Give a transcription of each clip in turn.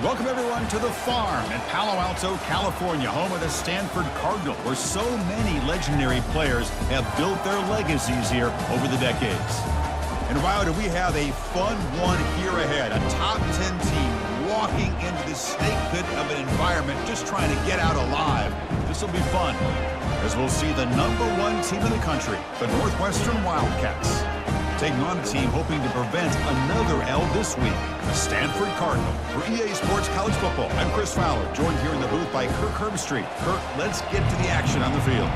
Welcome, everyone, to the farm in Palo Alto, California, home of the Stanford Cardinal, where so many legendary players have built their legacies here over the decades. And wow, do we have a fun one here ahead. A top 10 team walking into the snake pit of an environment just trying to get out alive. This will be fun, as we'll see the #1 team in the country, the Northwestern Wildcats, taking on a team hoping to prevent another L this week, the Stanford Cardinal. For EA Sports College Football, I'm Chris Fowler, joined here in the booth by Kirk Herbstreit. Kirk, let's get to the action on the field.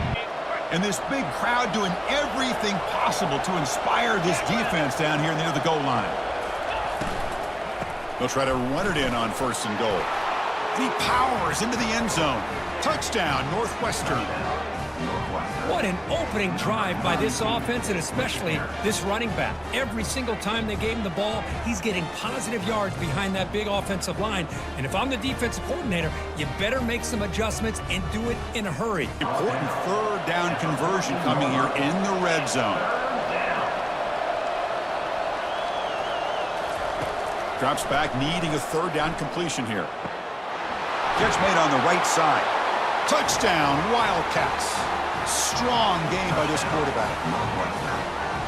And this big crowd doing everything possible to inspire this defense down here near the goal line. They'll try to run it in on 1st and goal. He powers into the end zone. Touchdown, Northwestern. What an opening drive by this offense, and especially this running back. Every single time they gave him the ball, he's getting positive yards behind that big offensive line. And if I'm the defensive coordinator, you better make some adjustments and do it in a hurry. Important 3rd down conversion coming here in the red zone. Drops back, needing a 3rd down completion here. Catch made on the right side. Touchdown, Wildcats. Strong game by this quarterback.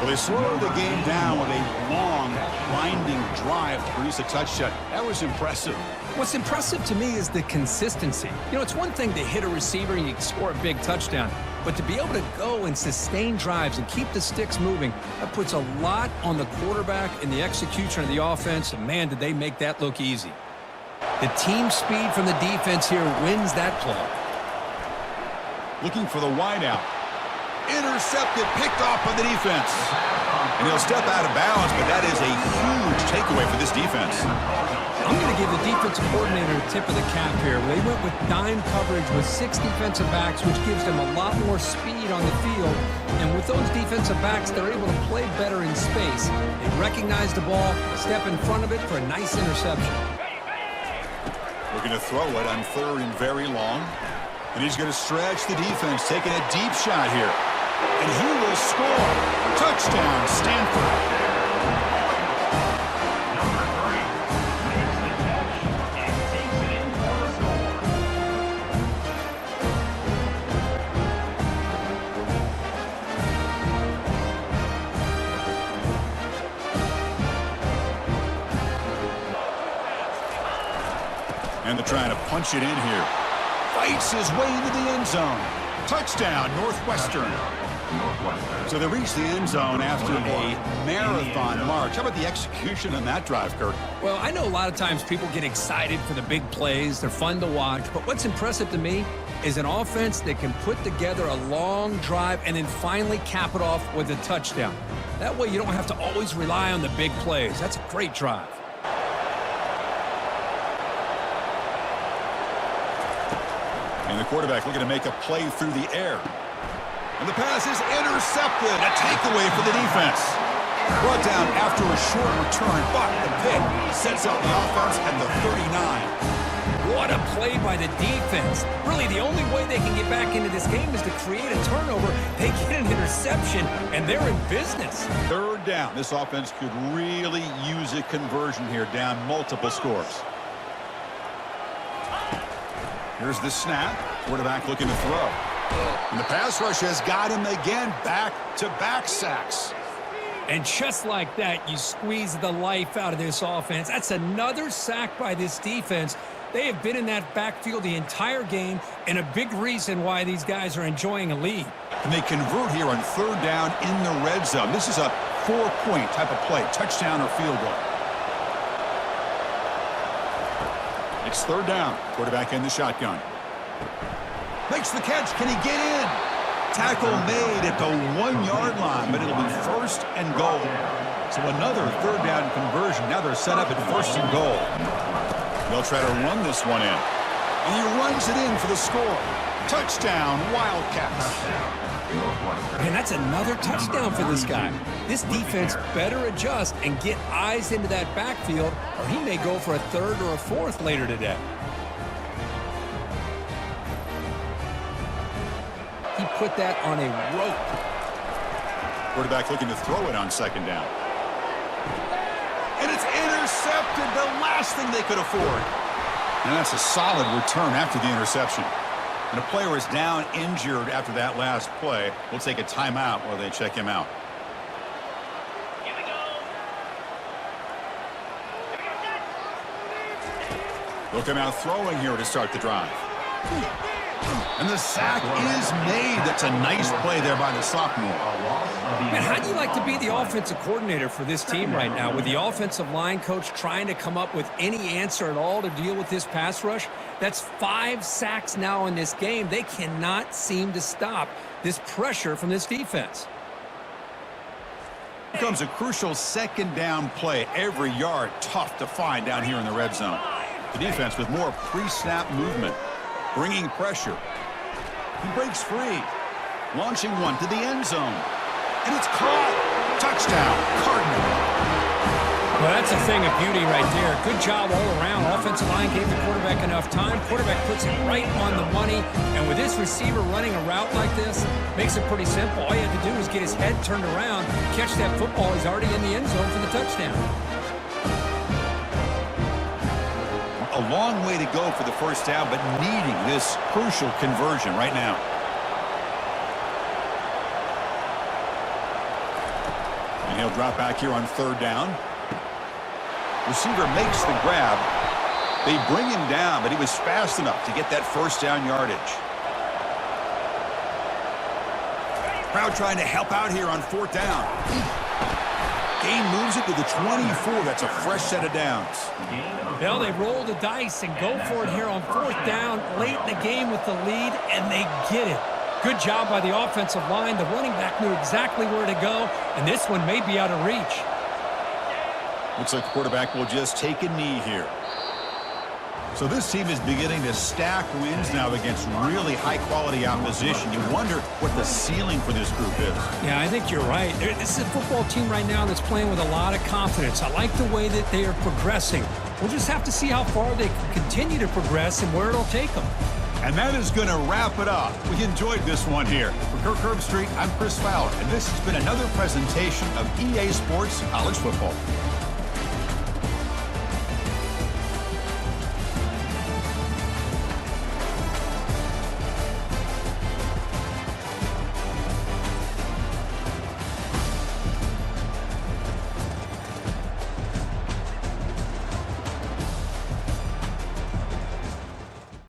Well, they slowed the game down with a long, winding drive to produce a touchdown. That was impressive. What's impressive to me is the consistency. You know, it's one thing to hit a receiver and you score a big touchdown, but to be able to go and sustain drives and keep the sticks moving, that puts a lot on the quarterback and the execution of the offense, and man, did they make that look easy. The team speed from the defense here wins that play. Looking for the wideout. Intercepted, picked off by the defense. And he'll step out of bounds, but that is a huge takeaway for this defense. I'm going to give the defensive coordinator a tip of the cap here. They went with dime coverage with 6 defensive backs, which gives them a lot more speed on the field. And with those defensive backs, they're able to play better in space. They recognize the ball, step in front of it for a nice interception. Looking to throw it on 3rd and very long. And he's going to stretch the defense, taking a deep shot here. And he will score. Touchdown, Stanford. And they're trying to punch it in here. Fights his way into the end zone. Touchdown, Northwestern. So they reach the end zone after a marathon march. How about the execution on that drive, Kirk? Well, I know a lot of times people get excited for the big plays. They're fun to watch. But what's impressive to me is an offense that can put together a long drive and then finally cap it off with a touchdown. That way you don't have to always rely on the big plays. That's a great drive. And the quarterback looking to make a play through the air. And the pass is intercepted. A takeaway for the defense. Brought down after a short return, but the pick sets up the offense at the 39. What a play by the defense. Really, the only way they can get back into this game is to create a turnover. They get an interception, and they're in business. 3rd down. This offense could really use a conversion here, down multiple scores. Here's the snap. Quarterback looking to throw. And the pass rush has got him again. Back-to-back sacks. And just like that, you squeeze the life out of this offense. That's another sack by this defense. They have been in that backfield the entire game, and a big reason why these guys are enjoying a lead. And they convert here on 3rd down in the red zone. This is a 4-point type of play, touchdown or field goal. It's 3rd down. Quarterback in the shotgun. Makes the catch. Can he get in? Tackle made at the 1-yard line, but it'll be 1st and goal. So another 3rd down conversion. Now they're set up at 1st and goal. They'll try to run this one in. And he runs it in for the score. Touchdown, Wildcats. And that's another touchdown for this guy. This defense better adjust and get eyes into that backfield, or he may go for a 3rd or a 4th later today. He put that on a rope. Quarterback looking to throw it on 2nd down. And it's intercepted, the last thing they could afford. And that's a solid return after the interception. And a player is down injured after that last play. We'll take a timeout while they check him out. They'll come out throwing here to start the drive. And the sack is made. That's a nice play there by the sophomore. Man, how do you like to be the offensive coordinator for this team right now with the offensive line coach trying to come up with any answer at all to deal with this pass rush? That's 5 sacks now in this game. They cannot seem to stop this pressure from this defense. Here comes a crucial second down play. Every yard tough to find down here in the red zone. The defense with more pre-snap movement, bringing pressure. He breaks free, launching one to the end zone. And it's caught. Touchdown, Cardinal. Well, that's a thing of beauty right there. Good job all around. Offensive line gave the quarterback enough time. Quarterback puts it right on the money. And with this receiver running a route like this, makes it pretty simple. All you have to do is get his head turned around, catch that football. He's already in the end zone for the touchdown. A long way to go for the first down, but needing this crucial conversion right now. And he'll drop back here on third down. Receiver makes the grab. They bring him down, but he was fast enough to get that first down yardage. Crowd trying to help out here on fourth down. Gain moves it to the 24. That's a fresh set of downs. Well, they roll the dice and go for it here on fourth down late in the game with the lead, and they get it. Good job by the offensive line. The running back knew exactly where to go, and this one may be out of reach. Looks like the quarterback will just take a knee here. So this team is beginning to stack wins now against really high-quality opposition. You wonder what the ceiling for this group is. Yeah, I think you're right. This is a football team right now that's playing with a lot of confidence. I like the way that they are progressing. We'll just have to see how far they can continue to progress and where it'll take them. And that is going to wrap it up. We enjoyed this one here. For Kirk Herbstreit, I'm Chris Fowler, and this has been another presentation of EA Sports College Football.